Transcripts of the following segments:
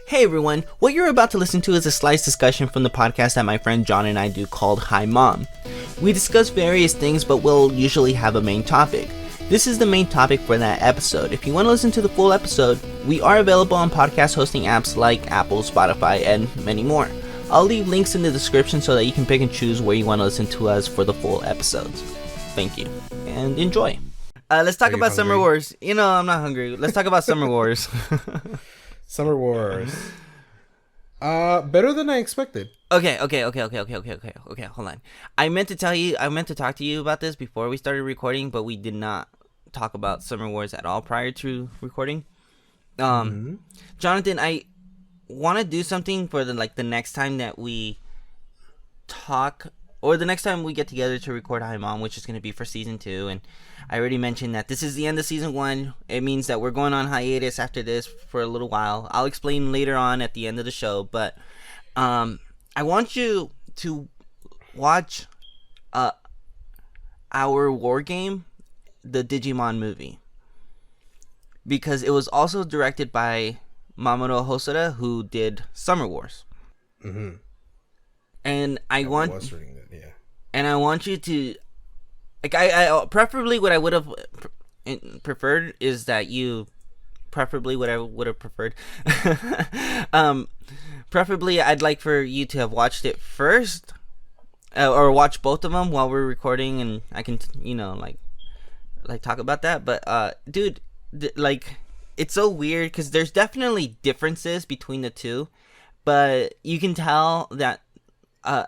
Hey everyone, what you're about to listen to is a slice discussion from the podcast that my friend John and I do called Hi Mom. We discuss various things, but we'll usually have a main topic. This is the main topic for that episode. If you want to listen to the full episode, we are available on podcast hosting apps like Apple, Spotify, and many more. I'll leave links in the description so that you can pick and choose where you want to listen to us for the full episodes. Thank you, and enjoy. Let's talk about Summer Wars. You know, I'm not hungry. Let's talk about Summer Wars. Summer Wars. Better than I expected. Okay. Hold on. I meant to talk to you about this before we started recording, but we did not talk about Summer Wars at all prior to recording. Jonathan, I want to do something for the next time that we talk, or the next time we get together to record Hi Mom, which is going to be for season 2. And I already mentioned that this is the end of season 1. It means that we're going on hiatus after this for a little while. I'll explain later on at the end of the show, but I want you to watch our war game, the Digimon movie, because it was also directed by Mamoru Hosoda, who did Summer Wars. Mm-hmm. And I want you to, like, I preferably what I would have preferred is that you, preferably what I would have preferred, preferably I'd like for you to have watched it first, or watch both of them while we're recording, and I can, like talk about that. But dude, like, it's so weird because there's definitely differences between the two, but you can tell that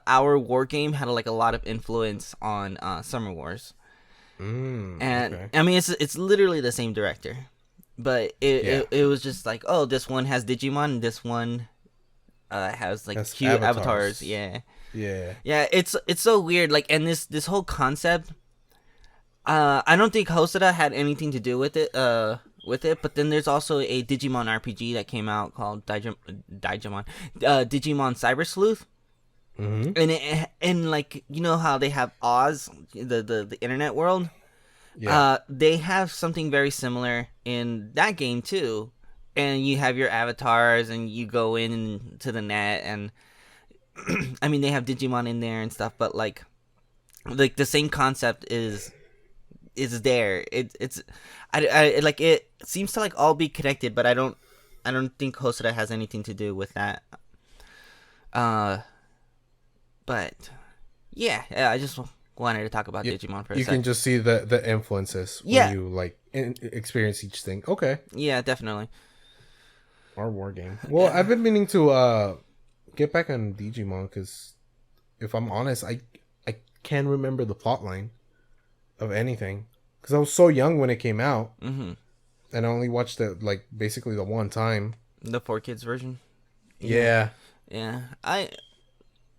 our war game had a lot of influence on Summer Wars, and okay. I mean it's literally the same director, but it was just like, oh, this one has Digimon and this one has cute avatars. Yeah. It's so weird. Like, and this whole concept, I don't think Hosoda had anything to do with it. But then there's also a Digimon RPG that came out called Digimon Cyber Sleuth. Mm-hmm. And like, you know how they have Oz, the internet world? Yeah. They have something very similar in that game too. And you have your avatars and you go into the net, and I mean, they have Digimon in there and stuff, but like the same concept is there. It's like, it seems to all be connected, but I don't think Hosoda has anything to do with that. But yeah, I just wanted to talk about Digimon for a second. You can just see the influences when you experience each thing. Okay. Yeah, definitely. Our war game. Well, I've been meaning to get back on Digimon because, if I'm honest, I can't remember the plot line of anything because I was so young when it came out, and I only watched it basically the one time. The 4Kids version. Yeah.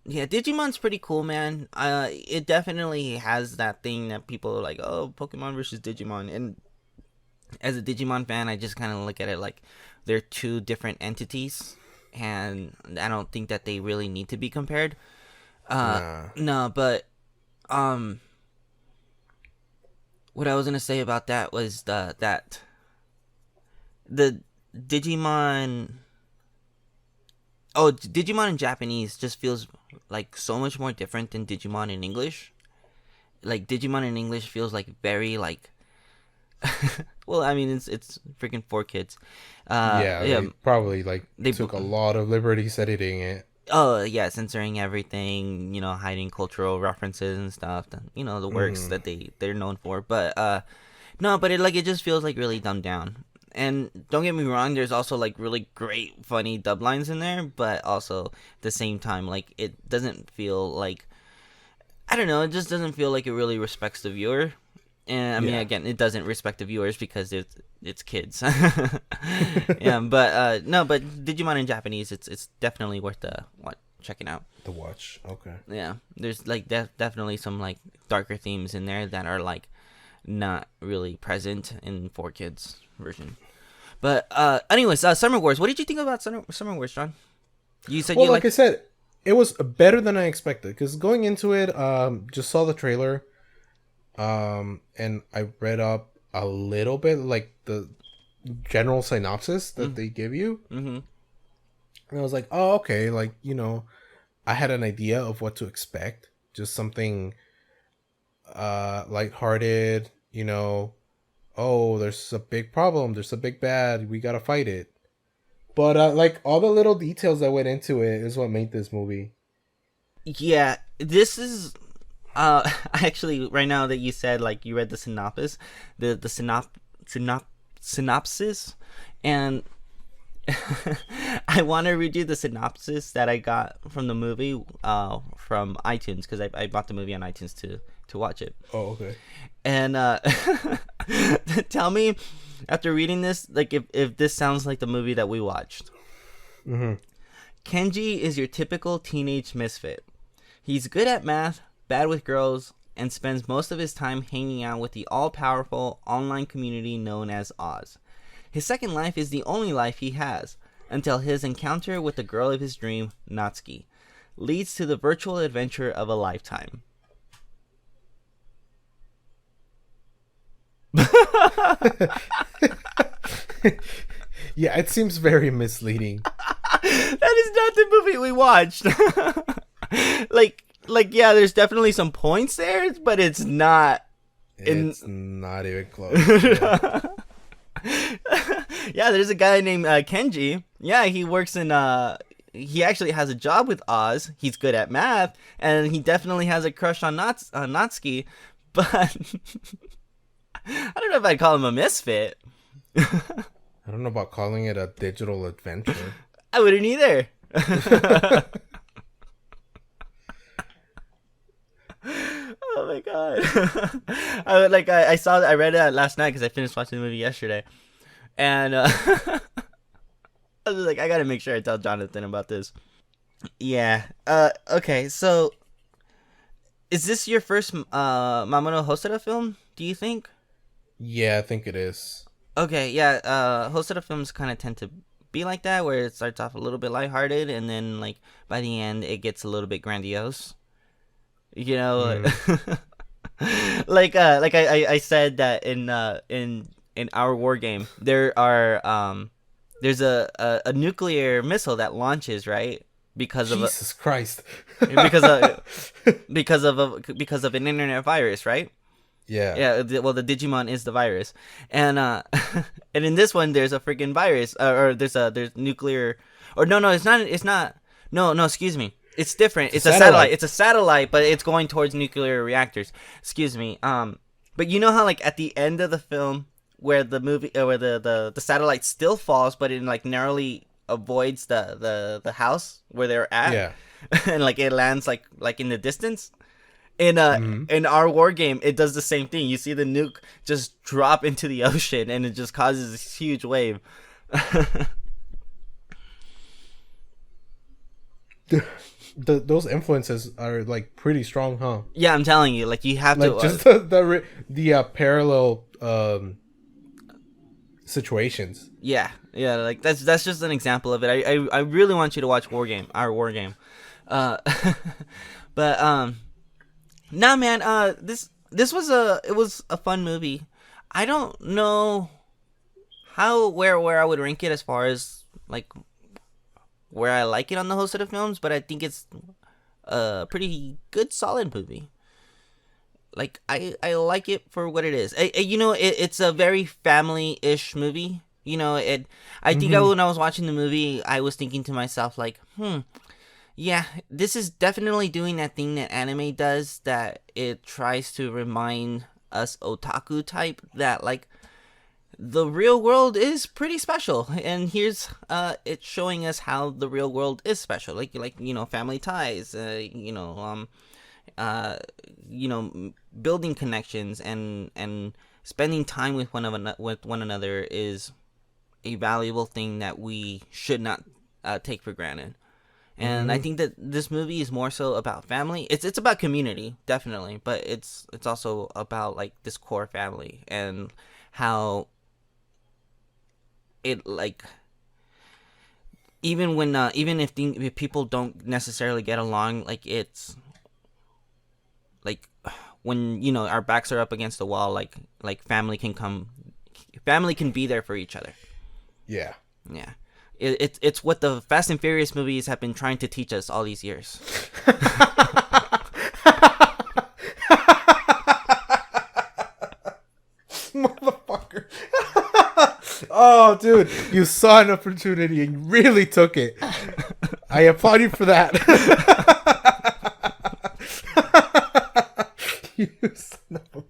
Yeah, Digimon's pretty cool, man. It definitely has that thing that people are like, oh, Pokemon versus Digimon. And as a Digimon fan, I just kind of look at it like they're two different entities, and I don't think that they really need to be compared. No, but what I was gonna say about that was the Digimon. Oh, Digimon in Japanese just feels like so much more different than Digimon in English. Like, Digimon in English feels like very well, I mean, it's freaking 4Kids. They probably they took a lot of liberties editing it. Oh yeah, censoring everything, hiding cultural references and stuff. The works that they're known for. But no, but it just feels really dumbed down. And don't get me wrong, there's also really great funny dub lines in there, but also at the same time, it doesn't feel I don't know, it just doesn't feel like it really respects the viewer. And I mean, again, it doesn't respect the viewers because it's kids. Yeah, but no, but Digimon in Japanese, it's definitely worth checking out. The watch, okay. Yeah, there's definitely some darker themes in there that are not really present in 4Kids version. But anyways, Summer Wars. What did you think about Summer Wars, John? You said I said, it was better than I expected because going into it, just saw the trailer, and I read up a little bit the general synopsis that they give you. Mm-hmm. And I was like, oh, okay, like, I had an idea of what to expect. Just something lighthearted, oh, there's a big problem, there's a big bad, we gotta fight it. But like all the little details that went into it is what made this movie. Yeah, this is actually right now that you said like you read the synopsis, the synopsis, and I want to read you the synopsis that I got from the movie from iTunes, because I bought the movie on iTunes to watch it. Oh, okay. And tell me, after reading this, like if this sounds like the movie that we watched. Mm-hmm. Kenji is your typical teenage misfit. He's good at math, bad with girls, and spends most of his time hanging out with the all-powerful online community known as Oz. His second life is the only life he has, until his encounter with the girl of his dream, Natsuki, leads to the virtual adventure of a lifetime. Yeah, it seems very misleading. That is not the movie we watched. like yeah, there's definitely some points there, but it's not. It's not even close. Yeah. Yeah, there's a guy named Kenji. Yeah, he works in he actually has a job with Oz. He's good at math, and he definitely has a crush on Natsuki. But I don't know if I'd call him a misfit. I don't know about calling it a digital adventure. I wouldn't either. Oh my god! I read it last night because I finished watching the movie yesterday, and I was like, I gotta make sure I tell Jonathan about this. Yeah. Okay. So, is this your first Mamono Hosoda film? Do you think? Yeah, I think it is. Okay. Yeah. Hosoda films kind of tend to be like that, where it starts off a little bit lighthearted, and then like by the end, it gets a little bit grandiose. You know, like I said that in our war game, there's a nuclear missile that launches, right, because Jesus Christ. because of an internet virus, right? Yeah. Well, the Digimon is the virus, and and in this one there's a freaking virus, or there's nuclear, or no, it's not no, excuse me. It's different. It's a satellite. It's a satellite, but it's going towards nuclear reactors. Excuse me. But you know how like at the end of the film, where the movie, where the satellite still falls, but it like narrowly avoids the house where they're at. Yeah. And like it lands like in the distance. In our war game, it does the same thing. You see the nuke just drop into the ocean, and it just causes this huge wave. Those influences are like pretty strong, huh? Yeah, I'm telling you, like you have like to just the parallel situations. Yeah, like that's just an example of it. I really want you to watch our war game. But nah, man, this was a fun movie. I don't know where I would rank it as far as like where I like it on the Hosoda films, but I think it's a pretty good, solid movie. Like I like it for what it is. It's a very family-ish movie. I think when I was watching the movie, I was thinking to myself like, yeah, this is definitely doing that thing that anime does, that it tries to remind us otaku type that like the real world is pretty special, and here's it's showing us how the real world is special, like family ties, building connections and spending time with one another is a valuable thing that we should not take for granted. And I think that this movie is more so about family. It's about community, definitely, but it's also about like this core family and how it like even if people don't necessarily get along, like it's like when our backs are up against the wall, like family can be there for each other. Yeah. It's what the Fast and Furious movies have been trying to teach us all these years. Motherfucker. Oh, dude, you saw an opportunity and you really took it. I applaud you for that. You son of a...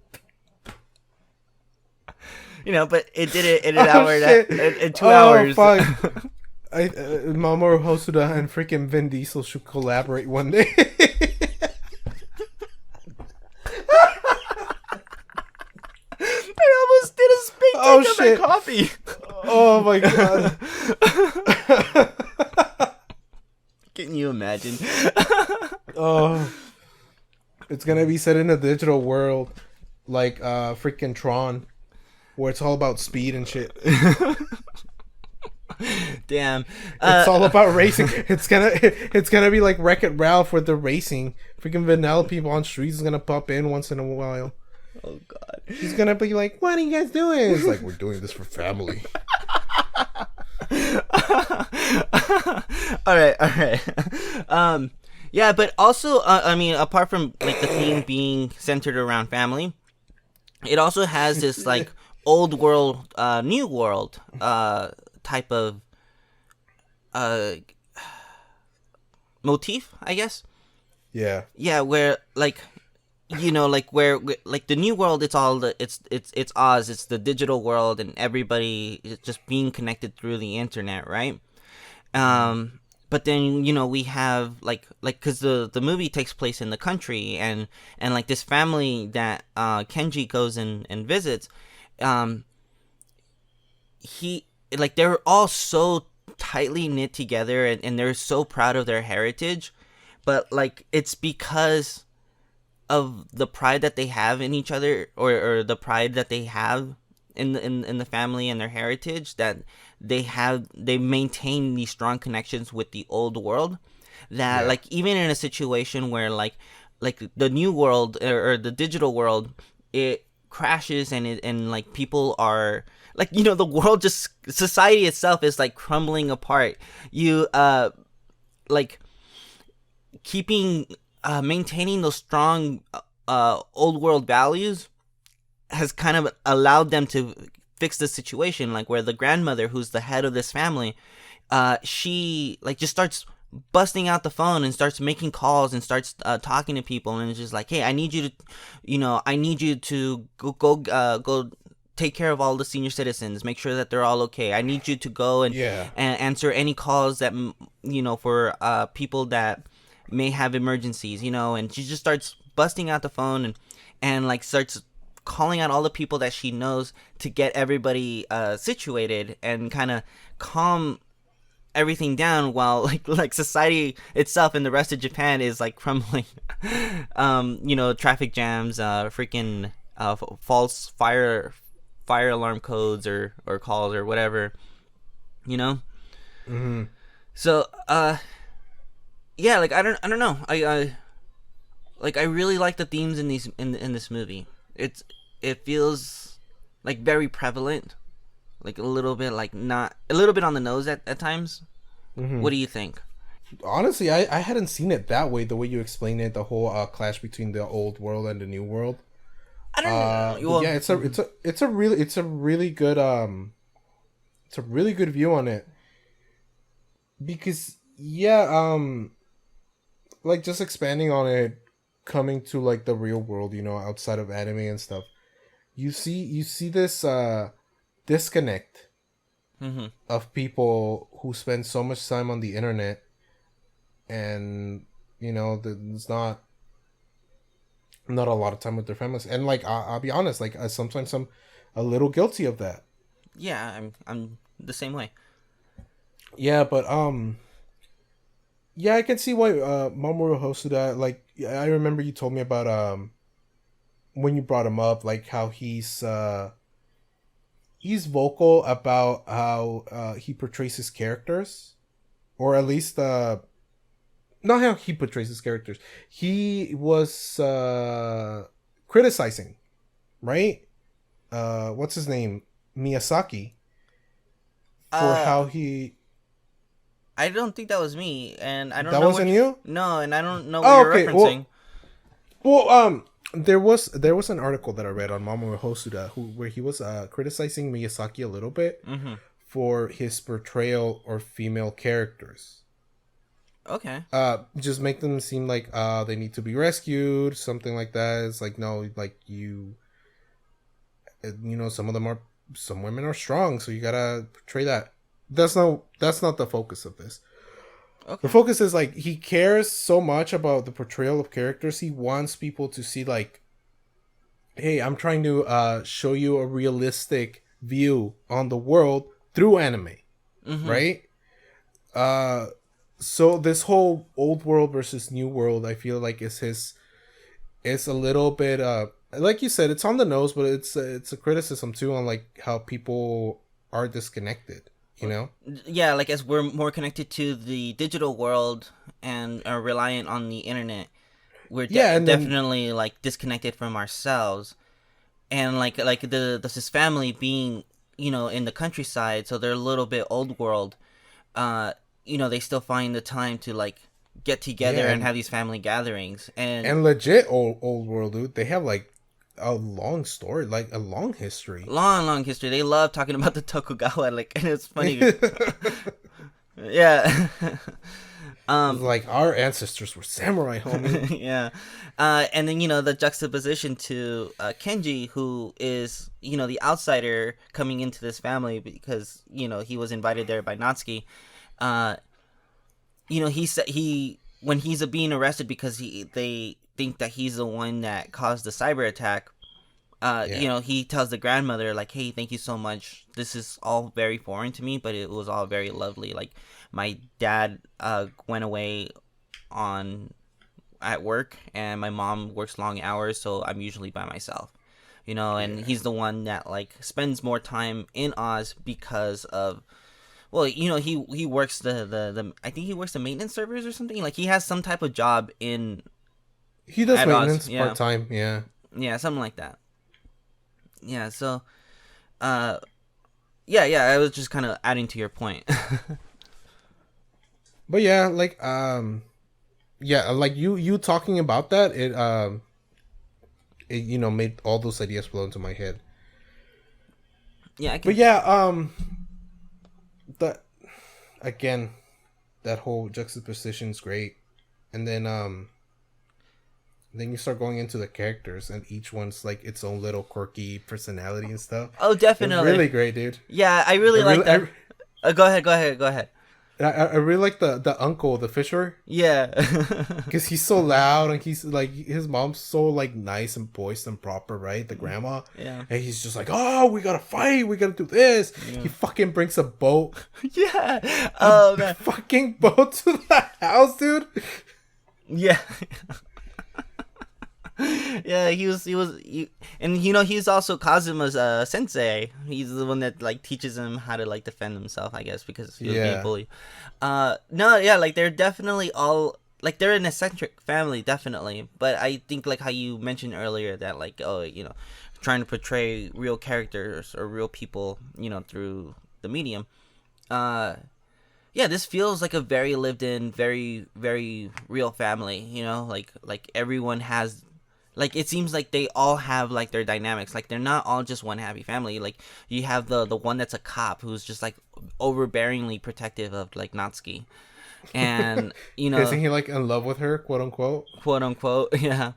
But it did it in an hour, in 2 hours. Fuck. Mamoru Hosoda and freaking Vin Diesel should collaborate one day. I almost did a spit take of my coffee. Oh my god. Can you imagine? Oh, it's gonna be set in a digital world, like freaking Tron, where it's all about speed and shit. Damn, it's all about racing. It's gonna be like Wreck-It Ralph with the racing. Freaking vanilla people on streets is gonna pop in once in a while. Oh god, he's gonna be like, "What are you guys doing?" It's like, we're doing this for family. all right. Yeah, but also, I mean, apart from like the theme being centered around family, it also has this like old world, new world, type of motif, I guess. Yeah, where like where like the new world, it's all it's Oz, it's the digital world, and everybody is just being connected through the internet, right? But then we have like because the movie takes place in the country, and like this family that Kenji goes and visits, they're all so tightly knit together, and they're so proud of their heritage, but like it's because of the pride that they have in each other, or the pride that they have in the family and their heritage, that they maintain these strong connections with the old world, that like even in a situation where like the new world or the digital world, it crashes, and like people are like the world, just society itself is like crumbling apart, like keeping maintaining those strong old world values has kind of allowed them to fix the situation, like where the grandmother, who's the head of this family, she like just starts busting out the phone and starts making calls and starts talking to people, and it's just like, hey, I need you to go take care of all the senior citizens, make sure that they're all okay. I need you to go and answer any calls that for people that may have emergencies, and she just starts busting out the phone and like starts calling out all the people that she knows to get everybody situated and kind of calm everything down, while like society itself and the rest of Japan is like crumbling. Traffic jams, freaking false fire alarm codes or calls or whatever, Mm-hmm. So yeah, like I don't know. I really like the themes in this movie. It feels like very prevalent, like a little bit on the nose at times. Mm-hmm. What do you think? Honestly, I hadn't seen it that way. The way you explained it, the whole clash between the old world and the new world. I don't know. Well, yeah, it's a really good view on it, because like just expanding on it, coming to like the real world, outside of anime and stuff, you see this disconnect mm-hmm. of people who spend so much time on the internet, and there's not a lot of time with their families, and like I'll be honest, like sometimes I'm a little guilty of that. Yeah, I'm the same way. Yeah, but yeah, I can see why Mamoru Hosoda, like I remember you told me about when you brought him up, like how he's vocal about how he portrays his characters, or at least not how he portrays his characters. He was criticizing, right? What's his name? Miyazaki, for how he I don't think that was me, and I don't That know wasn't you? No, and I don't know what Oh, you're okay. referencing. There was an article that I read on Mamoru Hosoda where he was criticizing Miyazaki a little bit Mm-hmm. for his portrayal of female characters. Okay. Just make them seem like they need to be rescued, something like that. It's like, no, like you know, some women are strong, so you gotta portray that. That's not the focus of this. The Okay. focus is like he cares so much about the portrayal of characters. He wants people to see like, hey, I'm trying to show you a realistic view on the world through anime, Mm-hmm. right? Uh, so this whole old world versus new world, I feel like is a little bit like you said, it's on the nose, but it's a criticism too on like how people are disconnected. You know? Yeah, like as we're more connected to the digital world and are reliant on the internet, we're Yeah, and then definitely like disconnected from ourselves. And like this family being, you know, in the countryside, so they're a little bit old world. Uh, you know, they still find the time to like get together yeah, and have these family gatherings. And and legit old world, dude. They have like a long story, like a long history. long history. They love talking about the Tokugawa, like, and it's funny. Yeah. Like our ancestors were samurai, homie. Yeah. And then, you know, the juxtaposition to Kenji, who is, you know, the outsider coming into this family because, you know, he was invited there by Natsuki. Uh, you know, he said when he's being arrested because they think that he's the one that caused the cyber attack. You Yeah, know, he tells the grandmother like, "Hey, thank you so much. This is all very foreign to me, but it was all very lovely. Like, my dad went away on at work, and my mom works long hours, so I'm usually by myself. You know, and yeah. he's the one that like spends more time in Oz because of, well, you know, he works the I think he works the maintenance servers or something. Like he has some type of job in He does at Oz. maintenance part Yeah, time. Yeah, yeah, something like that. Yeah, so uh yeah, I was just kind of adding to your point. but yeah, like yeah, like you talking about that, it you know made all those ideas flow into my head. Yeah, I But can. yeah, that again, that whole juxtaposition is great, and then you start going into the characters, and each one's like its own little quirky personality and stuff. Oh, They're definitely. really great, dude. Yeah, I I really like really, that. Go ahead. I really like the uncle, the Fisher, Yeah. because he's so loud and he's like his mom's so like nice and poised and proper, right? The grandma, Yeah. and he's just like, oh, we gotta fight, we gotta do this. Yeah. He fucking brings a boat, Yeah. a Oh man. fucking boat to the house, dude. Yeah. Yeah, and you know he's also Kazuma's sensei. He's the one that like teaches him how to like defend himself, I guess, because he was being Yeah, bullied. No, yeah, like they're definitely all like they're an eccentric family, definitely. But I think like how you mentioned earlier that like, oh, you know, trying to portray real characters or real people, you know, through the medium. Uh, yeah, this feels like a very lived in, very very real family. You know, like everyone has, like it seems like they all have like their dynamics. Like they're not all just one happy family. Like you have the one that's a cop who's just like overbearingly protective of like Natsuki, and you isn't know, he like in love with her, quote unquote? quote unquote, yeah,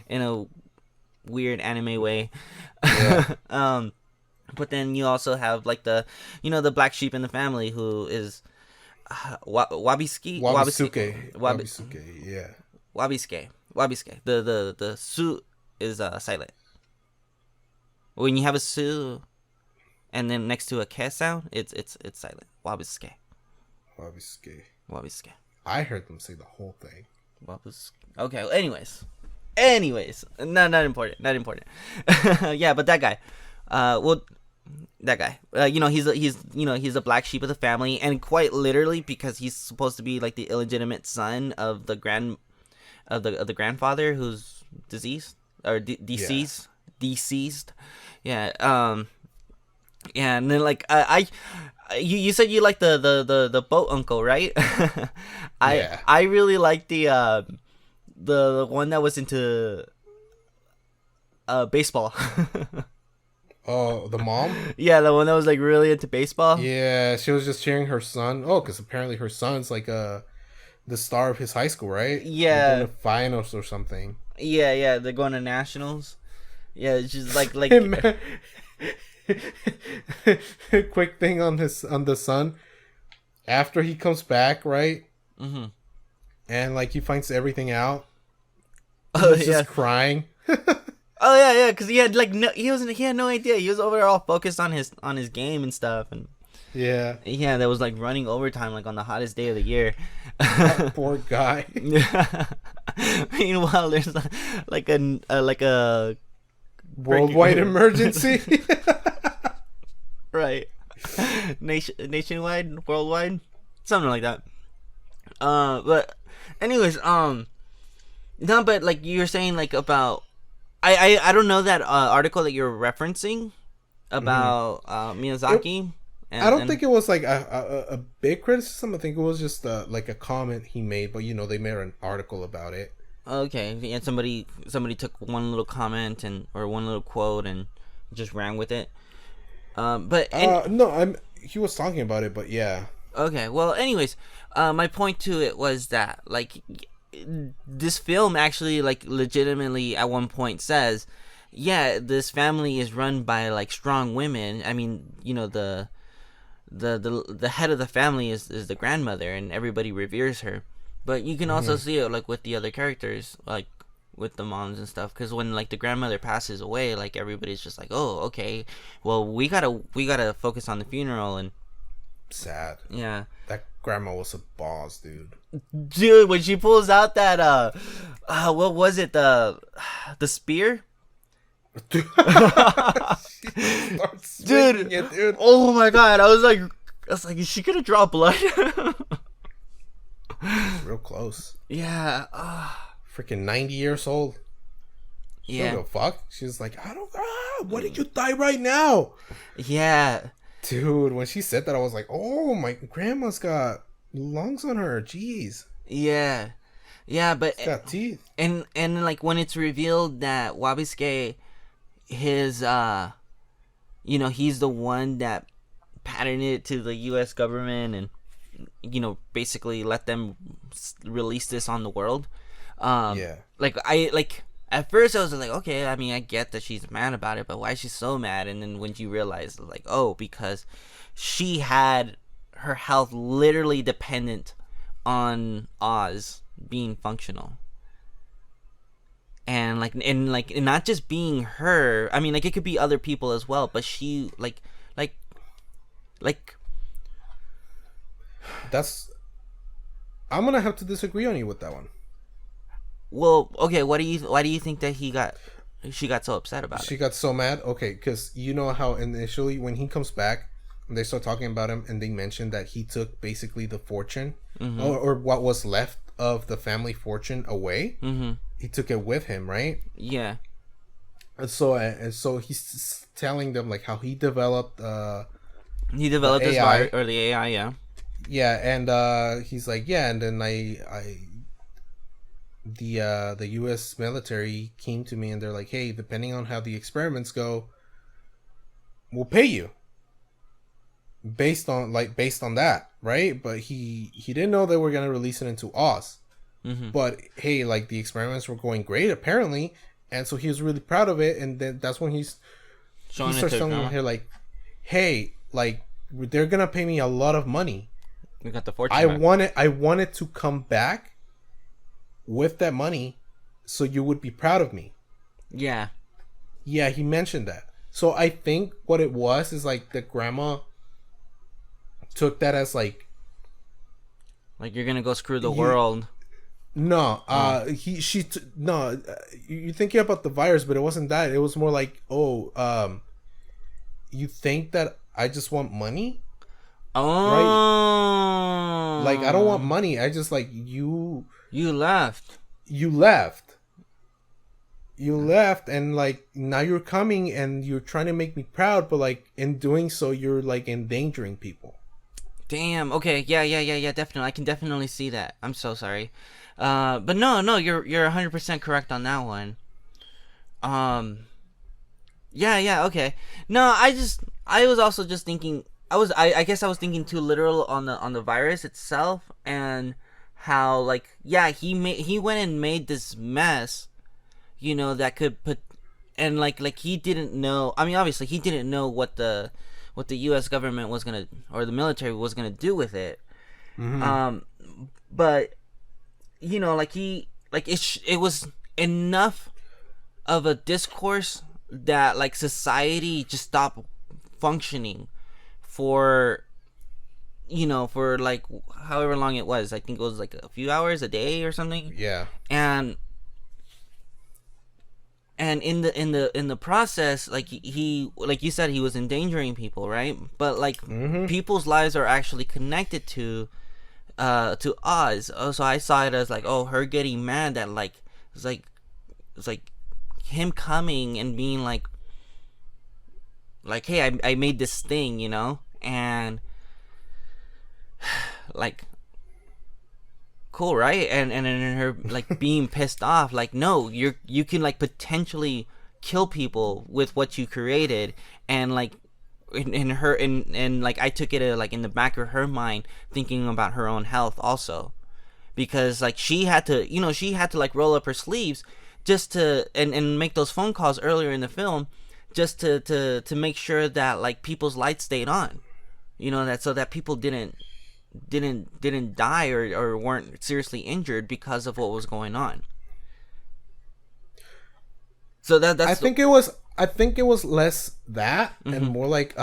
in a weird anime way. Yeah, um, but then you also have like the, you know, the black sheep in the family who is Wabisuke, Wabi, Wabisuke, yeah. Wabiske. The su is silent. When you have a su and then next to a ke sound, it's silent. Wabiske. Wabisuke. Wabiske. I heard them say the whole thing. Wabiske. Okay. Well, anyways, not important. Not important. Yeah, but that guy. Well, that guy. You know, he's a black sheep of the family, and quite literally because he's supposed to be like the illegitimate son of the the grandfather who's deceased or Yeah. deceased. Yeah. Yeah, and then like I you said you like the boat uncle, right? Yeah. I really like the one that was into baseball. Oh, the mom. Yeah, the one that was like really into baseball. Yeah, she was just cheering her son. Oh, because apparently her son's like the star of his high school, right? They're going Yeah, to finals or something. yeah. They're going to nationals. Yeah, it's just like. Quick thing on the son. After he comes back, right? Mm-hmm. And like he finds everything out. Oh He's yeah. just crying. Oh yeah. Because he had like he had no idea. He was overall focused on his game and stuff, and Yeah. yeah, that was like running overtime like on the hottest day of the year. That poor guy. Meanwhile, there's like a Worldwide emergency. right nationwide, worldwide, something like that. But anyways, no, but like you were saying, like about I don't know that article that you're referencing about Miyazaki. I don't think it was like a big criticism. I think it was just like a comment he made, but they made an article about it. Okay, and somebody took one little comment or one little quote and just ran with it. No, he was talking about it, but yeah. Okay, well, anyways, my point to it was that like this film actually like legitimately at one point says, yeah, this family is run by like strong women. I mean, the head of the family is the grandmother, and everybody reveres her. But you can also see it like with the other characters, like with the moms and stuff, because when like the grandmother passes away, like everybody's just like, oh, okay, well we gotta focus on the funeral. And Sad. yeah, That grandma was a boss, dude. when she pulls out that what was it, the spear? Dude, she starts swinging it, dude. Oh my god, I was like, is she gonna draw blood? Real close. Yeah. Freaking 90 years old. She Yeah. don't give a fuck. She's like, I don't. Why did you die right now? Yeah. Dude, when she said that, I was like, oh, my grandma's got lungs on her. Jeez. Yeah. Yeah, but She's got teeth. and like when it's revealed that Wabisuke, his he's the one that patented it to the U.S. government and basically let them release this on the world. Yeah. Like at first I was like, okay, I mean I get that she's mad about it, but why is she so mad? And then when you realize like, oh, because she had her health literally dependent on Oz being functional. And not just being her. I mean, like it could be other people as well, but she like That's. I'm gonna have to disagree on you with that one. well, okay, why do you think that she got so upset about She it? got so mad. Okay, because you know how initially when he comes back, they start talking about him, and they mention that he took basically the fortune, or what was left of the family fortune away. Mm-hmm. He took it with him, right? Yeah. And so he's telling them like how he developed. He developed The this AI. virus, or the AI, yeah. Yeah, and he's like, yeah, and then the U.S. military came to me and they're like, hey, depending on how the experiments go, we'll pay you based on that, right? But he didn't know they were gonna release it into Oz. Mm-hmm. But hey, like the experiments were going great apparently, and so he was really proud of it. And then that's when he Showing it starts to telling grandma. him here like, hey, like they're gonna pay me a lot of money. We got the fortune. I wanted to come back with that money so you would be proud of me. Yeah. Yeah, he mentioned that. So I think what it was is like the grandma took that as like Like you're gonna go screw the world. no, no. You're thinking about the virus, but it wasn't that. It was more like, you think that I just want money? Oh. Like I don't want money. I just like you. You left. You left. You left, and like now you're coming and you're trying to make me proud, but like in doing so, you're like endangering people. Damn. Okay. Yeah. Definitely. I can definitely see that. I'm so sorry. But no, you're 100% correct on that one. Um. Yeah. Okay. No, I was also just thinking. I guess I was thinking too literal on the virus itself and how like yeah he went and made this mess, that could put and like he didn't know. I mean, obviously he didn't know what the U.S. government was gonna or the military was gonna do with it. Mm-hmm. Um, but like it was enough of a discourse that like society just stopped functioning for for like however long it was. I think it was like a few hours a day or something. Yeah. And in the process, like he like you said, he was endangering people, right? But like Mm-hmm. people's lives are actually connected to Oz. So I saw it as like, oh, her getting mad that like it's like him coming and being like hey, I made this thing, and like cool, right? And her like being pissed off, like no, you can like potentially kill people with what you created. And like in her and like I took it like in the back of her mind, thinking about her own health also, because like she had to like roll up her sleeves just to and make those phone calls earlier in the film, just to make sure that like people's lights stayed on, that so that people didn't die or weren't seriously injured because of what was going on. So I that's think it was. I think it was less that and mm-hmm. more like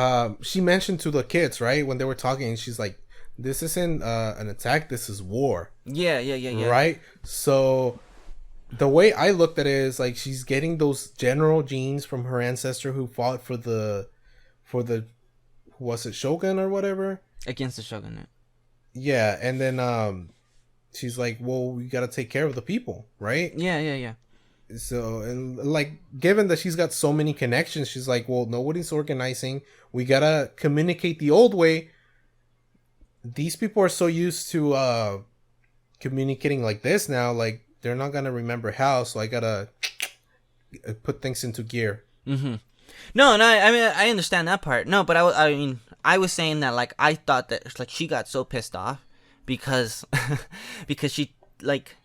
she mentioned to the kids, right, when they were talking. She's like, "This isn't an attack. This is war." Yeah. Right. So the way I looked at it is like she's getting those general genes from her ancestor who fought for the was it Shogun or whatever. Against the shogunate. Yeah, and then she's like, well, we got to take care of the people, right? Yeah. So, and like, given that she's got so many connections, she's like, well, nobody's organizing. We got to communicate the old way. These people are so used to communicating like this now, like, they're not going to remember how. So I got to put things into gear. Mm-hmm. No, I mean I understand that part. No, but I mean I was saying that like I thought that like she got so pissed off because because she like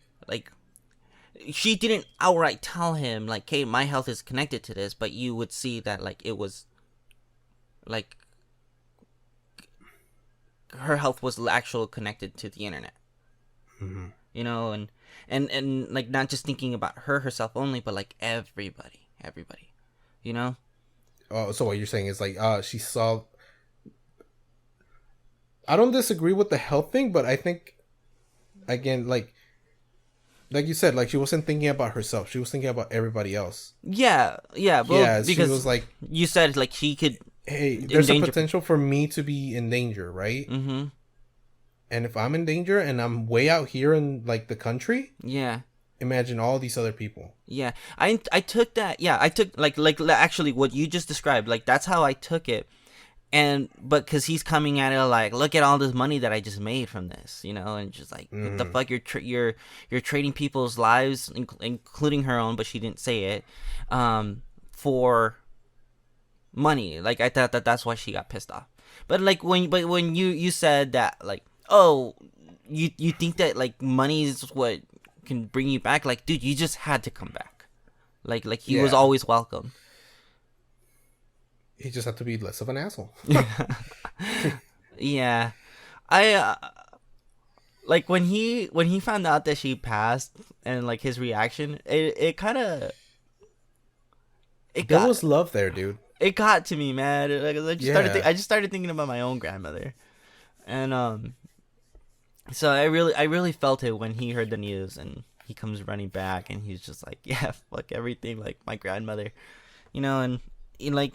she didn't outright tell him like, hey, my health is connected to this, but you would see that like it was like her health was actually connected to the internet. Mm-hmm. And like not just thinking about herself only, but like everybody, you know. Oh, so what you're saying is like, she saw. I don't disagree with the health thing, but I think, again, like you said, like she wasn't thinking about herself. She was thinking about everybody else. Yeah, well, Yeah, because she was like, you said like he could hey, there's a endanger. potential for me to be in danger, right? Mm-hmm. And if I'm in danger and I'm way out here in like the country, Yeah. imagine all these other people. Yeah, I took that. Yeah, I took like actually what you just described. Like that's how I took it, but because he's coming at it like, look at all this money that I just made from this, and just like what the fuck, you're trading people's lives, including her own, but she didn't say it, for money. Like I thought that's why she got pissed off. But like when you said that like, oh, you think that like money is what can bring you back, like dude, you just had to come back, like he was Yeah. always welcome. He just had to be less of an asshole. Yeah, I like when he found out that she passed and like his reaction, it kind of There was love there, dude. it got to me, man. Like Yeah. I just started thinking about my own grandmother, and so I really felt it when he heard the news and he comes running back and he's just like, yeah, fuck everything, like my grandmother, and like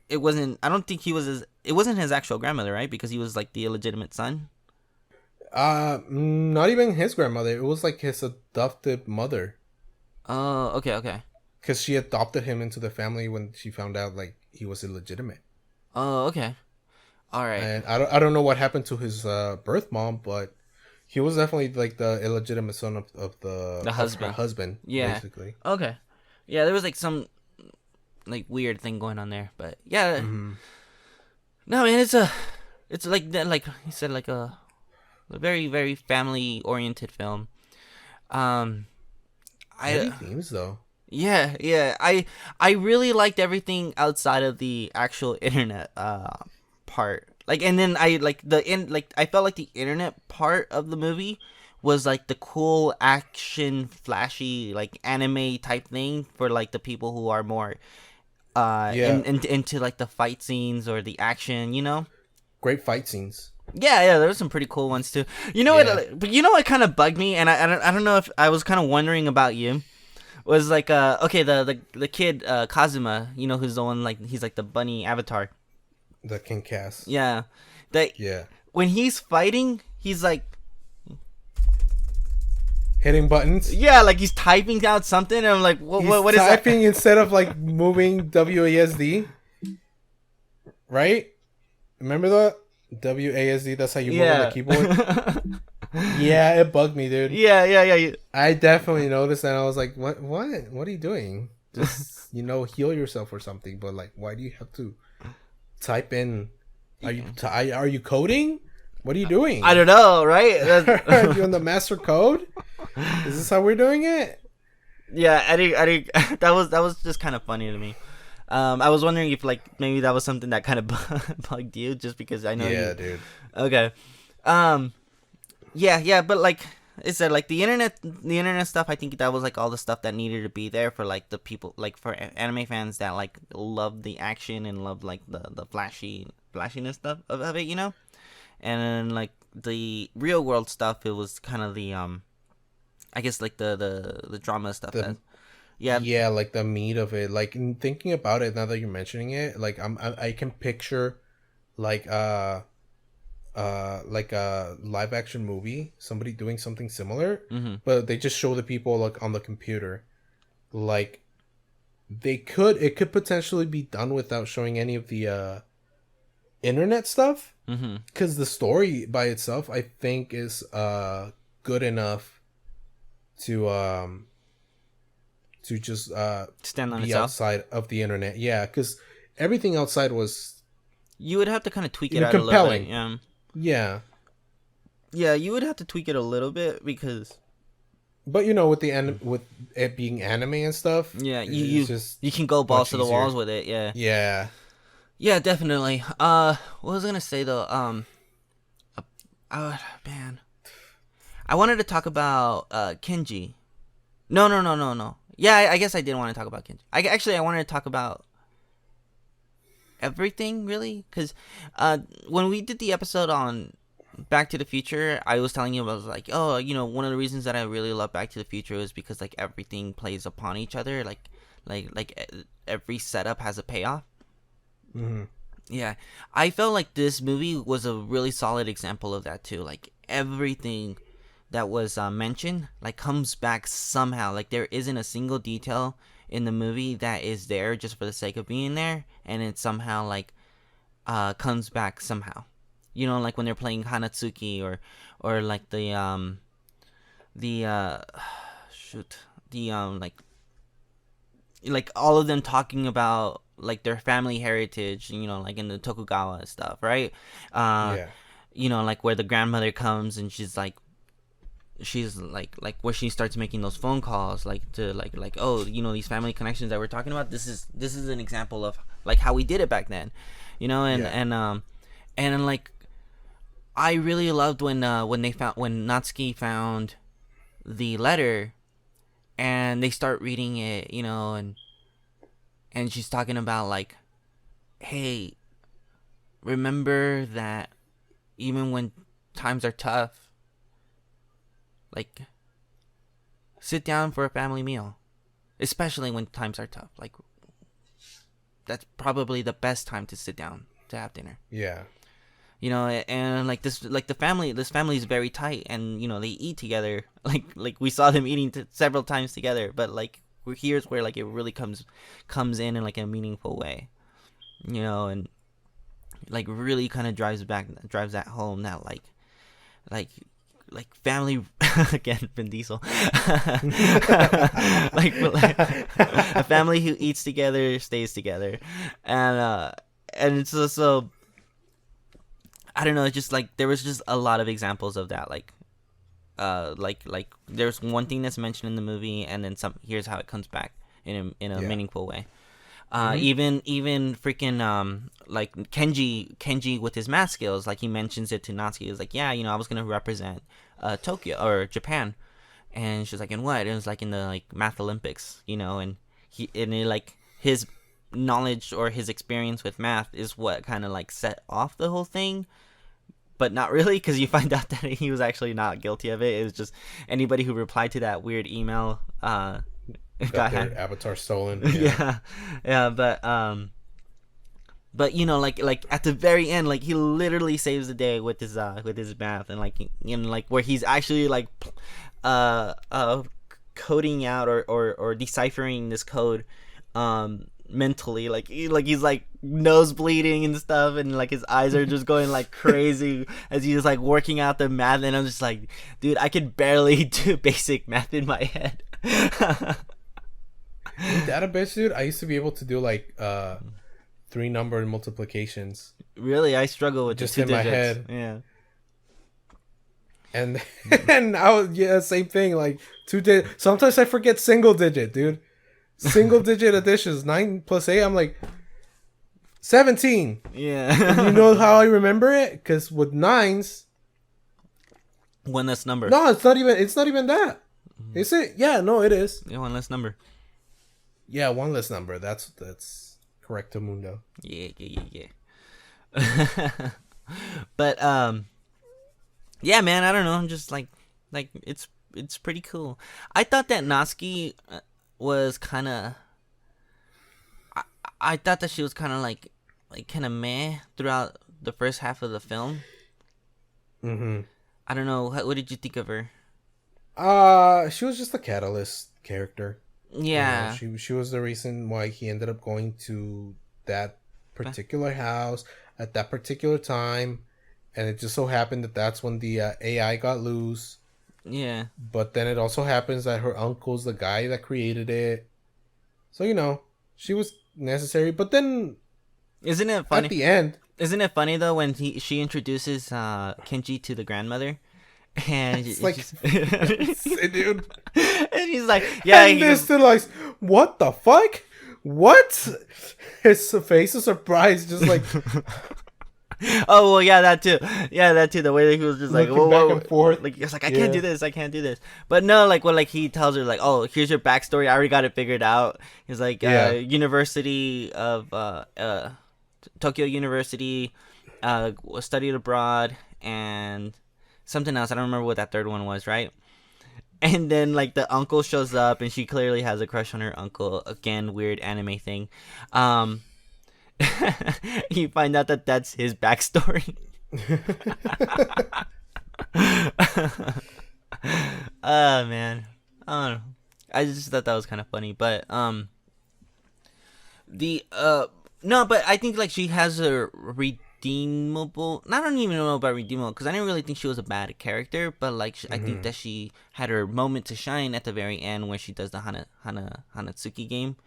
it wasn't. I don't think it wasn't his actual grandmother, right? Because he was like the illegitimate son. Not even his grandmother. It was like his adopted mother. Oh, okay. Because she adopted him into the family when she found out like he was illegitimate. Oh, okay. All right. And I don't know what happened to his birth mom, but he was definitely like the illegitimate son of The her husband. husband, Yeah. basically. Okay. Yeah, there was like some like weird thing going on there, but yeah. Mm-hmm. No, man, it's like that, like he said, like a very very family oriented film. Um, Heavy I themes though. yeah. I really liked everything outside of the actual internet part. Like, and then I like I felt like the internet part of the movie was like the cool action flashy like anime type thing for like the people who are more Yeah, into like the fight scenes or the action, you know. great fight scenes. Yeah, there were some pretty cool ones too. You know Yeah, what? But you know what kind of bugged me, and I don't know if I was kind of wondering about you. Was like okay, the kid Kazuma, you know, who's the one like he's like the bunny avatar. the King Cass. Yeah, that Yeah, when he's fighting, he's like hitting buttons. yeah, like he's typing out something, and I'm like, He's what is that? typing instead of like moving WASD, right? Remember that WASD? That's how you move on the Yeah. keyboard. Yeah, it bugged me, dude. yeah. I definitely noticed that. I was like, what are you doing? Just heal yourself or something. But like, why do you have to type in? Are you coding? What are you doing? I don't know, right? Are you in the master code? Is this how we're doing it? Yeah, I think that was just kind of funny to me. I was wondering if like maybe that was something that kind of bugged you, just because I know Yeah, you. dude. Okay. Yeah, but like I said, like the internet stuff. I think that was like all the stuff that needed to be there for like the people, like for anime fans that like love the action and love like the flashiness stuff of it, you know. And then like the real world stuff, it was kind of the I guess like the drama stuff. Yeah. Yeah, like the meat of it. Like in thinking about it now that you're mentioning it, like I can picture like like a live action movie, somebody doing something similar, Mm-hmm. but they just show the people like on the computer. Like it could potentially be done without showing any of the internet stuff, Mm-hmm. because the story by itself I think is good enough to just Stand on be itself. outside of the internet. Yeah, because everything outside was You would have to kind of tweak it out compelling. a little bit. Yeah, Yeah, you would have to tweak it a little bit because but with with it being anime and stuff, yeah, it's just you can go balls much to the easier. walls with it. Yeah, Yeah. yeah, definitely. What was I gonna say though? Man, I wanted to talk about Kenji. No. Yeah, I guess I did want to talk about Kenji. I wanted to talk about everything really, because when we did the episode on Back to the Future, I was telling you, I was like, oh, one of the reasons that I really love Back to the Future is because like everything plays upon each other, every setup has a payoff. Mm-hmm. Yeah, I felt like this movie was a really solid example of that too. Like everything that was mentioned like comes back somehow. Like there isn't a single detail in the movie that is there just for the sake of being there, and it somehow like comes back somehow. Like when they're playing Hanatsuki, or like the shoot the like all of them talking about like their family heritage, like in the Tokugawa stuff, right? Yeah. Like where the grandmother comes and she's like where she starts making those phone calls, like to like oh, these family connections that we're talking about. This is an example of like how we did it back then, and Yeah. and like I really loved when Natsuki found the letter and they start reading it, and she's talking about like, hey, remember that even when times are tough, like sit down for a family meal, especially when times are tough. Like that's probably the best time to sit down to have dinner. Yeah. And like this family is very tight, and they eat together, like we saw them eating several times together, but like here's where like it really comes in like a meaningful way, and like really kind of drives that home that like family again, Vin Diesel. like a family who eats together stays together, and it's also, I don't know, it's just like there was just a lot of examples of that, like there's one thing that's mentioned in the movie, and then some. Here's how it comes back in a meaningful way. Even freaking like Kenji with his math skills, like he mentions it to Natsuki. He was like, yeah, I was gonna represent Tokyo or Japan, and she's like, in what? It was like in the like math Olympics, and like his knowledge or his experience with math is what kind of like set off the whole thing. But not really, because you find out that he was actually not guilty of it. It was just anybody who replied to that weird email got their avatar stolen. Yeah, but like at the very end, like he literally saves the day with his math, and like like where he's actually like coding out or deciphering this code mentally, like he's like nose bleeding and stuff, and like his eyes are just going like crazy as he's like working out the math, and I'm just like, dude, I could barely do basic math in my head. In database, dude, I used to be able to do like 3-number multiplications. Really, I struggle with just the 2 in digits. my head. Yeah. And I was same thing, like 2 digit. Sometimes I forget single digit, dude. Single digit additions, 9 plus 8. I'm like 17. Yeah. And you know how I remember it? Because with 9s, one less number. No, it's not even that. Is it? Yeah, no, it is. Yeah, one less number. Yeah, one less number. That's correcto mundo. Yeah. But yeah, man, I don't know. I'm just like it's pretty cool. I thought that Natsuki was kind of. I thought that she was kind of like kind of meh throughout the first half of the film. Mm-hmm. I don't know. What did you think of her? She was just a catalyst character. Yeah. She was the reason why he ended up going to that particular house at that particular time, and it just so happened that that's when the AI got loose. Yeah. But then it also happens that her uncle's the guy that created it. So, she was necessary. But then isn't it funny at the end? Isn't it funny though when she introduces Kenji to the grandmother? And it's like, dude. And he's like, yeah. And they're still like, what the fuck? What? His face of surprise, just like. Oh well, yeah, that too. The way that he was just like, whoa, back and forth. Like, he was like, I can't do this. But no, like when he tells her like, oh, here's your backstory. I already got it figured out. He's like, University of Tokyo University, studied abroad, and something else. I don't remember what that third one was, right? And then like the uncle shows up, and she clearly has a crush on her uncle. Again, weird anime thing. You find out that that's his backstory. Oh man, I don't know. I just thought that was kind of funny, but no, but I think like she has a redeemable. I don't even know about redeemable because I didn't really think she was a bad character, but like I think that she had her moment to shine at the very end where she does the Hanatsuki game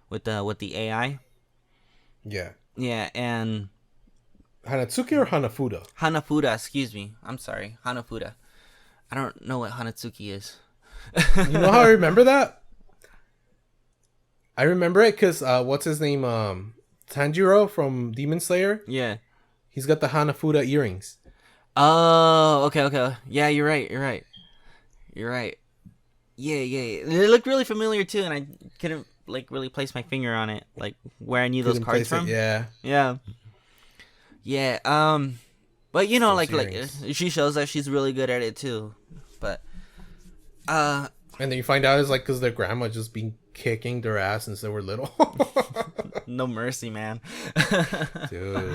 with the AI. Yeah. Yeah, and Hanatsuki or Hanafuda? Hanafuda, excuse me. I'm sorry, Hanafuda. I don't know what Hanatsuki is. You know how I remember that? I remember it because what's his name? Tanjiro from Demon Slayer. Yeah. He's got the Hanafuda earrings. Oh, okay. Yeah, you're right. Yeah. It looked really familiar too, and I couldn't like really place my finger on it, like where I knew those cards from. Yeah. But like she shows that she's really good at it too. But and then you find out it's like because their grandma just been kicking their ass since they were little. No mercy, man. Dude.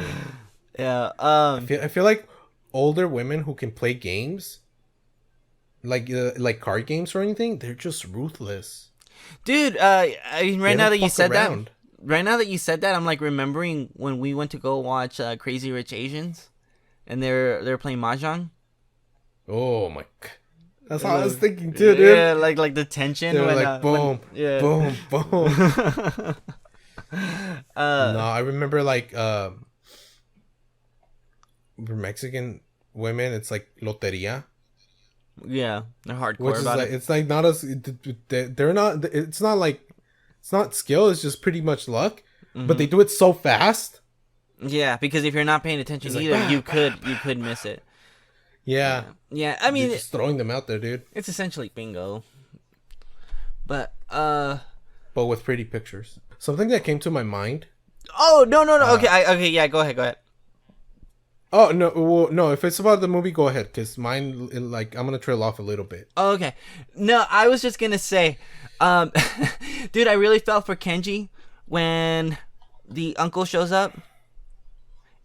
Yeah. I feel like older women who can play games, like card games or anything, they're just ruthless. Dude, I mean, right now that you said that, right now that you said that, I'm like remembering when we went to go watch Crazy Rich Asians, and they're playing mahjong. Oh my god. That's how I was thinking too, dude. Yeah, like the tension They were when like boom, yeah. boom, boom. No, uh I remember like for Mexican women, it's like loteria, yeah, they're which hardcore is about like it. it's like not as they're not. It's not like it's not skill. It's just pretty much luck. But they do it so fast. Yeah, because if you're not paying attention It's like either, bah, bah, you bah. could miss it. Yeah, Yeah. I they're mean, just throwing them out there, dude. it's essentially bingo. But But with pretty pictures. Something that came to my mind. oh no. Okay, Uh, okay, yeah, go ahead. Oh no, well, no. If it's about the movie, go ahead. Cause mine, like, I'm gonna trail off a little bit. Oh, okay. No, I was just gonna say, um, dude, I really felt for Kenji when the uncle shows up,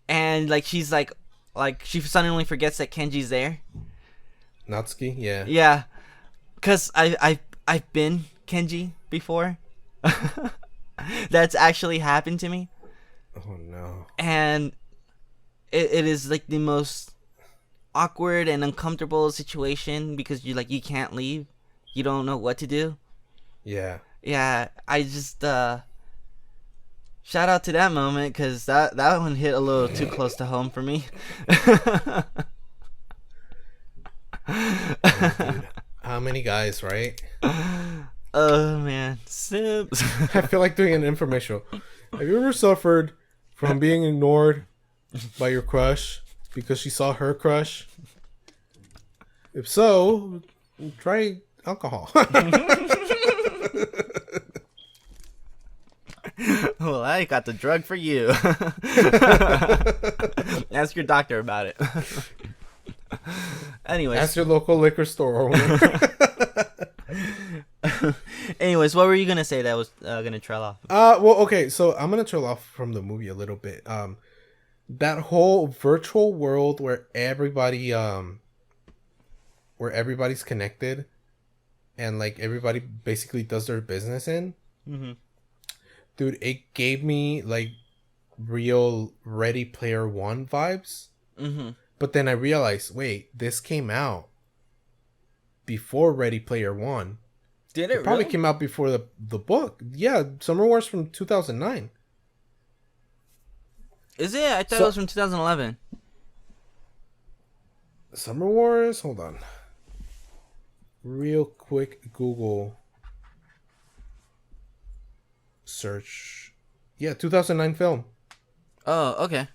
and like she's like she suddenly forgets that Kenji's there. Natsuki, yeah. Yeah, cause I've been Kenji before. That's actually happened to me, Oh no. and it is like the most awkward and uncomfortable situation because you can't leave, you don't know what to do. Yeah. Yeah, I just shout out to that moment because that one hit a little too close to home for me. Oh, dude. How many guys, right? Oh man, Sims. I feel like doing an infomercial. Have you ever suffered from being ignored by your crush because she saw her crush? If so, try alcohol. Well, I got the drug for you. Ask your doctor about it. Anyways, Ask your local liquor store owner. anyways, what were you gonna say that was gonna trail off? Well, okay, so I'm gonna trail off from the movie a little bit. That whole virtual world where everybody's connected, and like everybody basically does their business in. Mm-hmm. Dude, it gave me like real Ready Player One vibes. Mm-hmm. But then I realized, wait, this came out before Ready Player One. Did It probably came out before the book. Yeah, Summer Wars from 2009. Is it? I thought it was from 2011. Summer Wars? Hold on. Real quick Google search. Yeah, 2009 film. Oh, okay.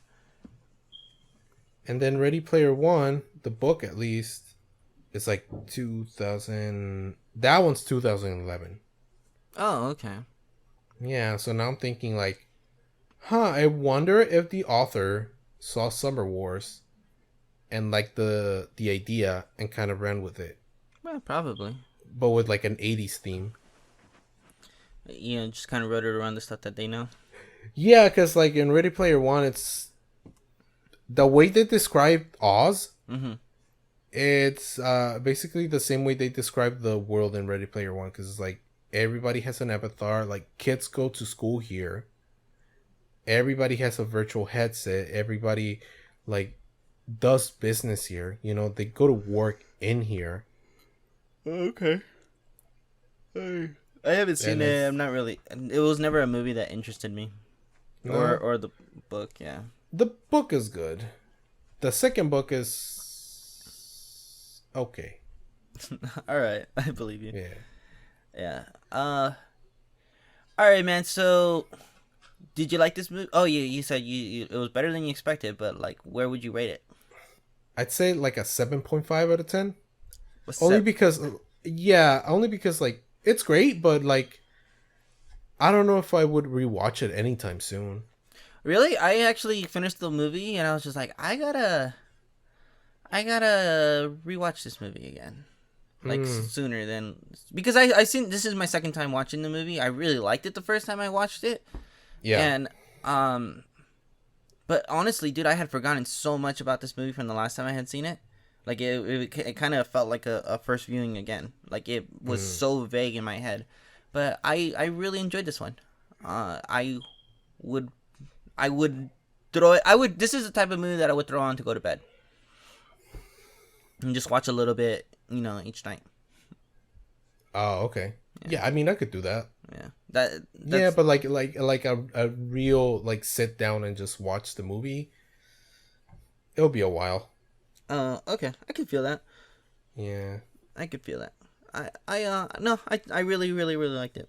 And then Ready Player One, the book at least, is like 2000. That one's 2011. Oh, okay. Yeah, so now I'm thinking like, I wonder if the author saw Summer Wars and like the idea and kind of ran with it. Well, probably. But with like an 80s theme. You know, just kind of wrote it around the stuff that they know. Yeah, because like in Ready Player One, it's the way they describe Oz. Mm-hmm. It's basically the same way they describe the world in Ready Player One, because it's like everybody has an avatar. Like kids go to school here. Everybody has a virtual headset. Everybody like does business here. You know, they go to work in here. Okay. I haven't seen it. I'm not really. It was never a movie that interested me, No. or the book. Yeah. The book is good. The second book is okay. All right, I believe you. Yeah. Yeah. All right, man. So, did you like this movie? Oh, you said you it was better than you expected, but like, where would you rate it? I'd say like a 7.5 out of 10. What's Only that? because like it's great, but like I don't know if I would rewatch it anytime soon. Really? I actually finished the movie and I was just like, I gotta rewatch this movie again. Like sooner than, because I seen, this is my second time watching the movie. I really liked it the first time I watched it. Yeah. And but honestly, dude, I had forgotten so much about this movie from the last time I had seen it. Like it kind of felt like a first viewing again. Like it was so vague in my head. But I really enjoyed this one. I would I would throw it. I would. This is the type of movie that I would throw on to go to bed and just watch a little bit, each night. Oh, okay. Yeah, Yeah, I mean, I could do that. yeah. Yeah, That's but like a real like sit down and just watch the movie. It'll be a while. okay. I can feel that. Yeah. I could feel that. I no, I really really really liked it.